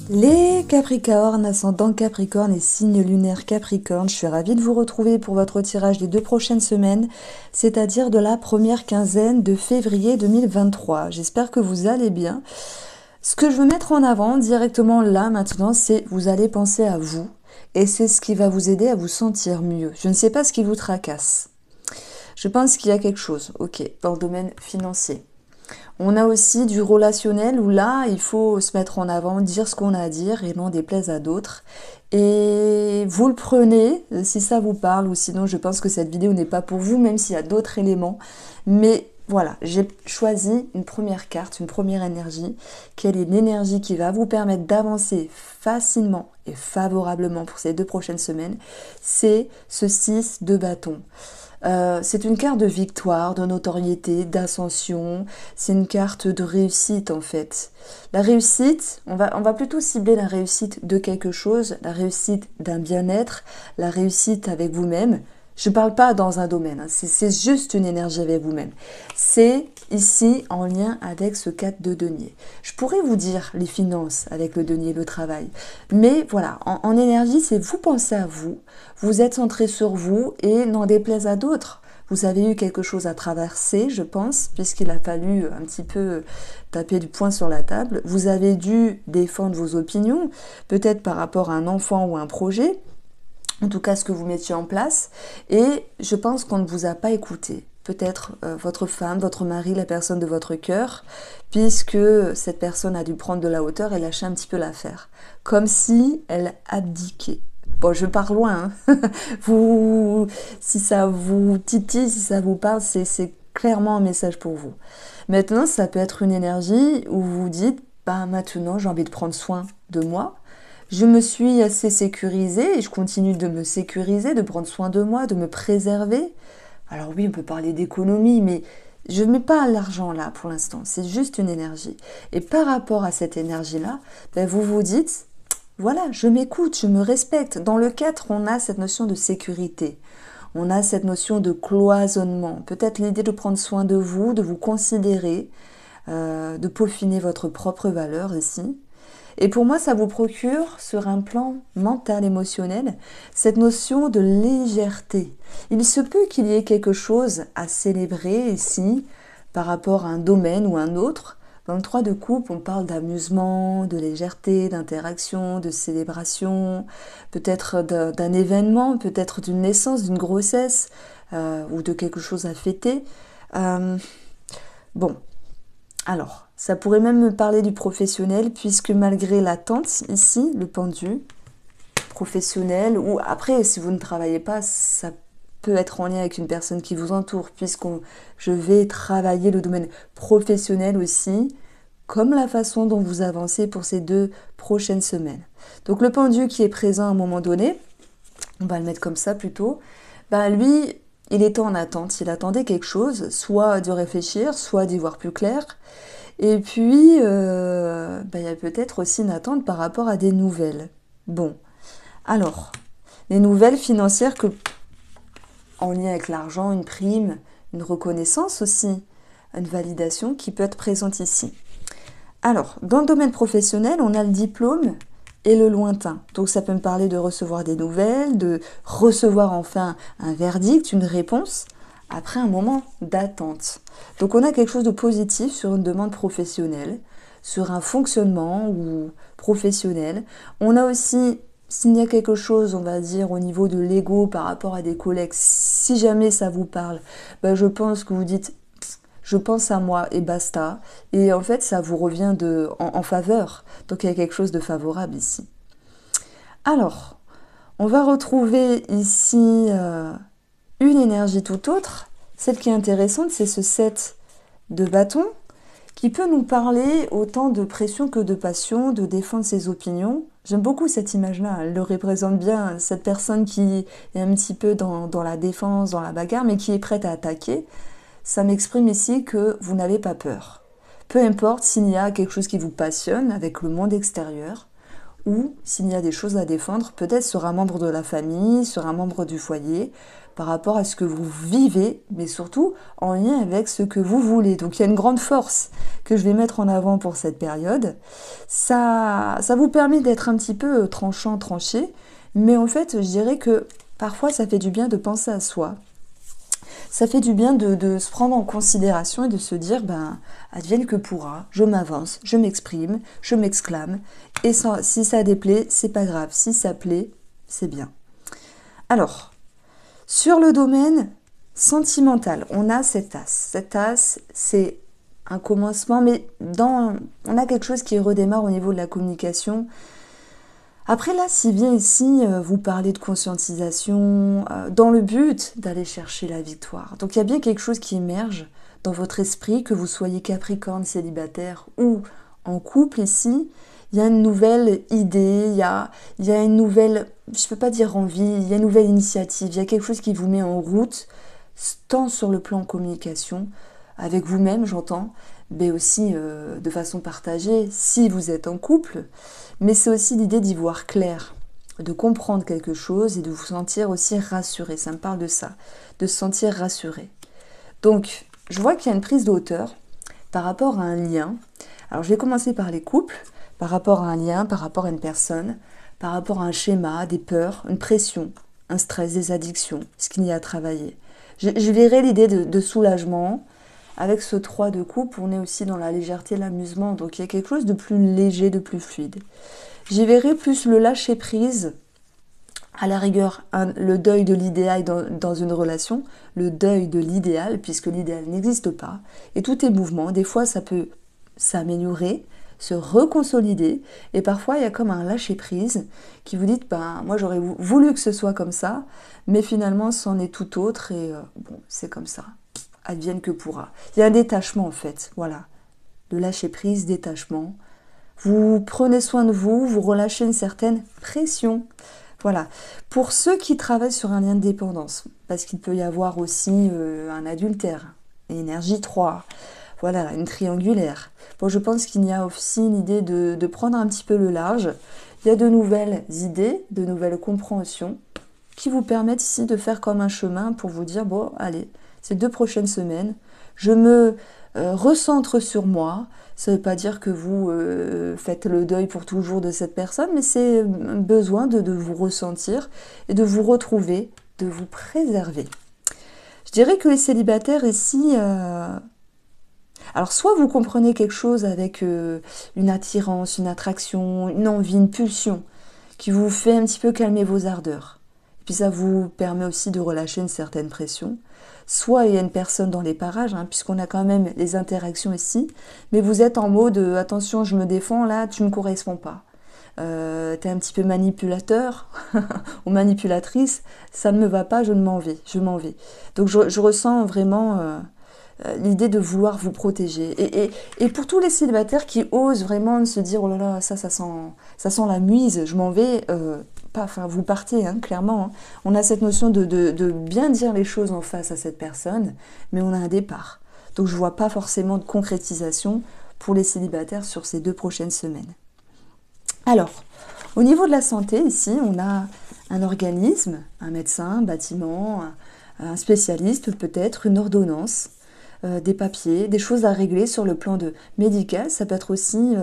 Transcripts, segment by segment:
Les Capricornes, ascendant Capricorne et signe lunaire Capricorne, je suis ravie de vous retrouver pour votre tirage des 2 prochaines semaines, c'est-à-dire de la première quinzaine de février 2023. J'espère que vous allez bien. Ce que je veux mettre en avant directement là maintenant, c'est vous allez penser à vous et c'est ce qui va vous aider à vous sentir mieux. Je ne sais pas ce qui vous tracasse. Je pense qu'il y a quelque chose, ok, dans le domaine financier. On a aussi du relationnel où là, il faut se mettre en avant, dire ce qu'on a à dire et non déplaise à d'autres. Et vous le prenez si ça vous parle ou sinon je pense que cette vidéo n'est pas pour vous, même s'il y a d'autres éléments. Mais voilà, j'ai choisi une première carte, une première énergie. Quelle est l'énergie qui va vous permettre d'avancer facilement et favorablement pour ces 2 prochaines semaines? C'est ce 6 de bâton. C'est une carte de victoire, de notoriété, d'ascension. C'est une carte de réussite en fait. La réussite, on va plutôt cibler la réussite de quelque chose, la réussite d'un bien-être, la réussite avec vous-même. Je ne parle pas dans un domaine, hein, c'est juste une énergie avec vous-même. C'est ici en lien avec ce 4 de denier. Je pourrais vous dire les finances avec le denier, le travail. Mais voilà, en énergie, c'est vous pensez à vous, vous êtes centré sur vous et n'en déplaise à d'autres. Vous avez eu quelque chose à traverser, je pense, puisqu'il a fallu un petit peu taper du poing sur la table. Vous avez dû défendre vos opinions, peut-être par rapport à un enfant ou un projet, en tout cas ce que vous mettiez en place, et je pense qu'on ne vous a pas écouté. Peut-être votre femme, votre mari, la personne de votre cœur, puisque cette personne a dû prendre de la hauteur et lâcher un petit peu l'affaire, comme si elle abdiquait. Bon, je pars loin, hein. Si ça vous titille, si ça vous parle, c'est clairement un message pour vous. Maintenant, ça peut être une énergie où vous dites, bah maintenant j'ai envie de prendre soin de moi. Je me suis assez sécurisée et je continue de me sécuriser, de prendre soin de moi, de me préserver. Alors oui, on peut parler d'économie, mais je ne mets pas l'argent là pour l'instant, c'est juste une énergie. Et par rapport à cette énergie-là, ben vous vous dites, voilà, je m'écoute, je me respecte. Dans le 4, on a cette notion de sécurité. On a cette notion de cloisonnement. Peut-être l'idée de prendre soin de vous considérer, de peaufiner votre propre valeur ici. Et pour moi, ça vous procure, sur un plan mental, émotionnel, cette notion de légèreté. Il se peut qu'il y ait quelque chose à célébrer ici, par rapport à un domaine ou un autre. Dans le 3 de coupe, on parle d'amusement, de légèreté, d'interaction, de célébration, peut-être d'un événement, peut-être d'une naissance, d'une grossesse, ou de quelque chose à fêter. Bon, alors, ça pourrait même me parler du professionnel, puisque malgré l'attente, ici, le pendu, professionnel, ou après, si vous ne travaillez pas, ça peut être en lien avec une personne qui vous entoure, je vais travailler le domaine professionnel aussi, comme la façon dont vous avancez pour ces 2 prochaines semaines. Donc le pendu qui est présent à un moment donné, on va le mettre comme ça plutôt, bah lui, il était en attente, il attendait quelque chose, soit de réfléchir, soit d'y voir plus clair. Et puis, il y a peut-être aussi une attente par rapport à des nouvelles. Bon, alors, les nouvelles financières en lien avec l'argent, une prime, une reconnaissance aussi, une validation qui peut être présente ici. Alors, dans le domaine professionnel, on a le diplôme et le lointain. Donc ça peut me parler de recevoir des nouvelles, de recevoir enfin un verdict, une réponse, après un moment d'attente. Donc on a quelque chose de positif sur une demande professionnelle, sur un fonctionnement ou professionnel. On a aussi, s'il y a quelque chose, on va dire, au niveau de l'ego par rapport à des collègues, si jamais ça vous parle, je pense que vous dites, je pense à moi et basta. Et en fait, ça vous revient en faveur. Donc il y a quelque chose de favorable ici. Alors, on va retrouver ici une énergie tout autre. Celle qui est intéressante, c'est ce 7 de bâton qui peut nous parler autant de pression que de passion, de défendre ses opinions. J'aime beaucoup cette image-là, elle le représente bien, cette personne qui est un petit peu dans la défense, dans la bagarre, mais qui est prête à attaquer. Ça m'exprime ici que vous n'avez pas peur. Peu importe s'il y a quelque chose qui vous passionne avec le monde extérieur, ou s'il y a des choses à défendre, peut-être sur un membre de la famille, sur un membre du foyer, par rapport à ce que vous vivez, mais surtout en lien avec ce que vous voulez. Donc il y a une grande force que je vais mettre en avant pour cette période. Ça vous permet d'être un petit peu tranchant, tranché, mais en fait, je dirais que parfois ça fait du bien de penser à soi. Ça fait du bien de se prendre en considération et de se dire, ben, advienne que pourra, je m'avance, je m'exprime, je m'exclame, et si ça déplaît, c'est pas grave, si ça plaît, c'est bien. Alors, sur le domaine sentimental, on a cet as. Cet as, c'est un commencement, mais on a quelque chose qui redémarre au niveau de la communication. Après là, si vient ici vous parler de conscientisation, dans le but d'aller chercher la victoire. Donc il y a bien quelque chose qui émerge dans votre esprit, que vous soyez Capricorne, célibataire ou en couple ici. Il y a une nouvelle idée, il y a une nouvelle, je ne peux pas dire envie, il y a une nouvelle initiative, il y a quelque chose qui vous met en route, tant sur le plan communication, avec vous-même j'entends, mais aussi de façon partagée, si vous êtes en couple. Mais c'est aussi l'idée d'y voir clair, de comprendre quelque chose et de vous sentir aussi rassuré. Ça me parle de ça, de se sentir rassuré. Donc, je vois qu'il y a une prise de hauteur par rapport à un lien. Alors, je vais commencer par les couples, par rapport à un lien, par rapport à une personne, par rapport à un schéma, des peurs, une pression, un stress, des addictions, ce qu'il y a à travailler. Je verrai l'idée de soulagement. Avec ce 3 de coupe, on est aussi dans la légèreté, l'amusement. Donc il y a quelque chose de plus léger, de plus fluide. J'y verrai plus le lâcher prise, à la rigueur, le deuil de l'idéal dans une relation, le deuil de l'idéal, puisque l'idéal n'existe pas. Et tout est mouvement. Des fois, ça peut s'améliorer, se reconsolider. Et parfois, il y a comme un lâcher prise qui vous dit, ben, moi j'aurais voulu que ce soit comme ça, mais finalement, c'en est tout autre et bon, c'est comme ça. Advienne que pourra. Il y a un détachement en fait, voilà. De lâcher prise, détachement. Vous prenez soin de vous, vous relâchez une certaine pression. Voilà. Pour ceux qui travaillent sur un lien de dépendance, parce qu'il peut y avoir aussi un adultère, énergie 3, voilà, une triangulaire. Bon, je pense qu'il y a aussi l'idée de prendre un petit peu le large. Il y a de nouvelles idées, de nouvelles compréhensions qui vous permettent ici de faire comme un chemin pour vous dire, bon, allez, ces 2 prochaines semaines, je me recentre sur moi. Ça ne veut pas dire que vous faites le deuil pour toujours de cette personne, mais c'est un besoin de vous ressentir et de vous retrouver, de vous préserver. Je dirais que les célibataires ici, alors soit vous comprenez quelque chose avec une attirance, une attraction, une envie, une pulsion, qui vous fait un petit peu calmer vos ardeurs. Et puis ça vous permet aussi de relâcher une certaine pression. Soit il y a une personne dans les parages, hein, puisqu'on a quand même les interactions ici, mais vous êtes en mode attention, je me défends, là, tu ne me corresponds pas. T'es un petit peu manipulateur ou manipulatrice, ça ne me va pas, je m'en vais. Donc je ressens vraiment l'idée de vouloir vous protéger. Et pour tous les célibataires qui osent vraiment se dire, oh là là, ça sent la muise, je m'en vais, enfin, vous partez, hein, clairement. Hein. On a cette notion de bien dire les choses en face à cette personne, mais on a un départ. Donc je ne vois pas forcément de concrétisation pour les célibataires sur ces 2 prochaines semaines. Alors, au niveau de la santé, ici, on a un organisme, un médecin, un bâtiment, un spécialiste peut-être, une ordonnance, des papiers, des choses à régler sur le plan médical. Ça peut être aussi...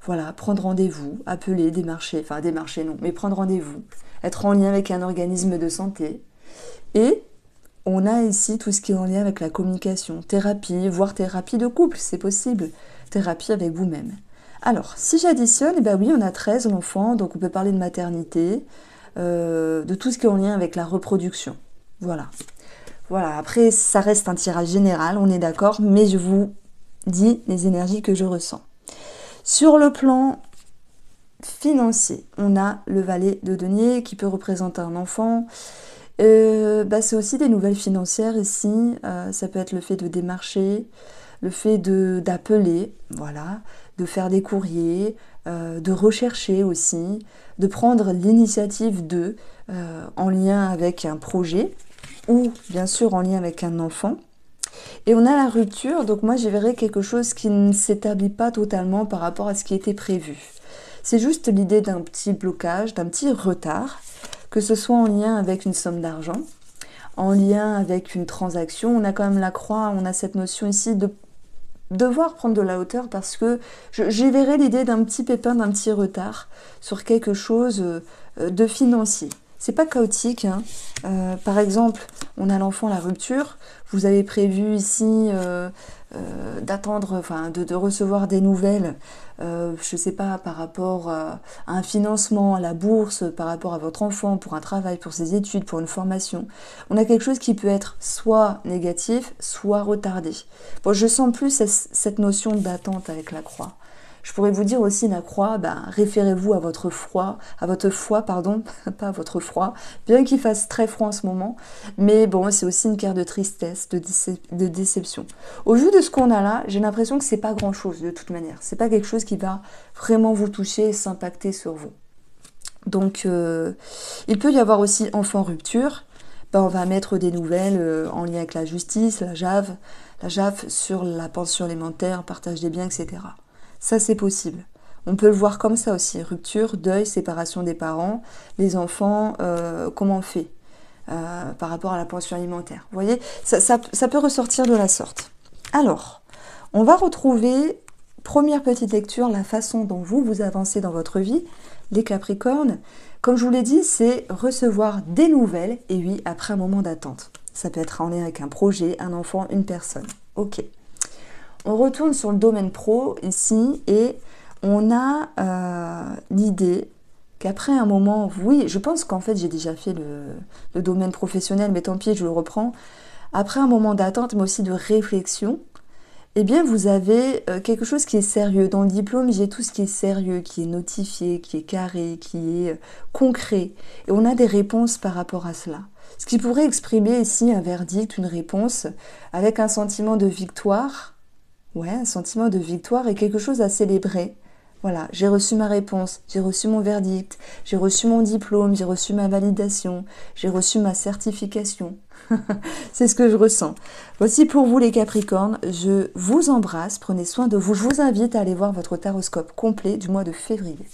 voilà, prendre rendez-vous, appeler, démarcher non, mais prendre rendez-vous, être en lien avec un organisme de santé. Et on a ici tout ce qui est en lien avec la communication, thérapie, voire thérapie de couple, c'est possible, thérapie avec vous-même. Alors, si j'additionne, eh ben oui, on a 13 l'enfant, donc on peut parler de maternité, de tout ce qui est en lien avec la reproduction. Voilà. Voilà, après, ça reste un tirage général, on est d'accord, mais je vous dis les énergies que je ressens. Sur le plan financier, on a le valet de denier qui peut représenter un enfant. C'est aussi des nouvelles financières ici. Ça peut être le fait de démarcher, le fait d'appeler, voilà, de faire des courriers, de rechercher aussi, de prendre l'initiative en lien avec un projet ou bien sûr en lien avec un enfant. Et on a la rupture, donc moi j'y verrai quelque chose qui ne s'établit pas totalement par rapport à ce qui était prévu. C'est juste l'idée d'un petit blocage, d'un petit retard, que ce soit en lien avec une somme d'argent, en lien avec une transaction. On a quand même la croix, on a cette notion ici de devoir prendre de la hauteur parce que j'y verrai l'idée d'un petit pépin, d'un petit retard sur quelque chose de financier. C'est pas chaotique, hein. Par exemple, on a l'enfant, la rupture. Vous avez prévu ici d'attendre, enfin, de recevoir des nouvelles, je sais pas, par rapport à un financement, à la bourse, par rapport à votre enfant, pour un travail, pour ses études, pour une formation. On a quelque chose qui peut être soit négatif, soit retardé. Bon, je sens plus cette notion d'attente avec la croix. Je pourrais vous dire aussi la croix, ben, référez-vous à votre foi, pardon, pas à votre froid, bien qu'il fasse très froid en ce moment, mais bon, c'est aussi une carte de tristesse, de déception. Au vu de ce qu'on a là, j'ai l'impression que c'est pas grand-chose de toute manière. C'est pas quelque chose qui va vraiment vous toucher et s'impacter sur vous. Donc, il peut y avoir aussi enfant rupture. Ben, on va mettre des nouvelles en lien avec la justice, la JAF sur la pension alimentaire, partage des biens, etc. Ça, c'est possible. On peut le voir comme ça aussi. Rupture, deuil, séparation des parents, les enfants, comment on fait par rapport à la pension alimentaire. Vous voyez, ça peut ressortir de la sorte. Alors, on va retrouver, première petite lecture, la façon dont vous avancez dans votre vie, les Capricornes. Comme je vous l'ai dit, c'est recevoir des nouvelles, et oui, après un moment d'attente. Ça peut être en lien avec un projet, un enfant, une personne. Ok. On retourne sur le domaine pro ici et on a l'idée qu'après un moment, oui, je pense qu'en fait j'ai déjà fait le domaine professionnel, mais tant pis, je le reprends. Après un moment d'attente, mais aussi de réflexion, eh bien vous avez quelque chose qui est sérieux. Dans le diplôme, j'ai tout ce qui est sérieux, qui est notifié, qui est carré, qui est concret. Et on a des réponses par rapport à cela. Ce qui pourrait exprimer ici un verdict, une réponse, avec un sentiment de victoire. Ouais, un sentiment de victoire et quelque chose à célébrer. Voilà, j'ai reçu ma réponse, j'ai reçu mon verdict, j'ai reçu mon diplôme, j'ai reçu ma validation, j'ai reçu ma certification. C'est ce que je ressens. Voici pour vous les Capricornes, je vous embrasse, prenez soin de vous. Je vous invite à aller voir votre taroscope complet du mois de février.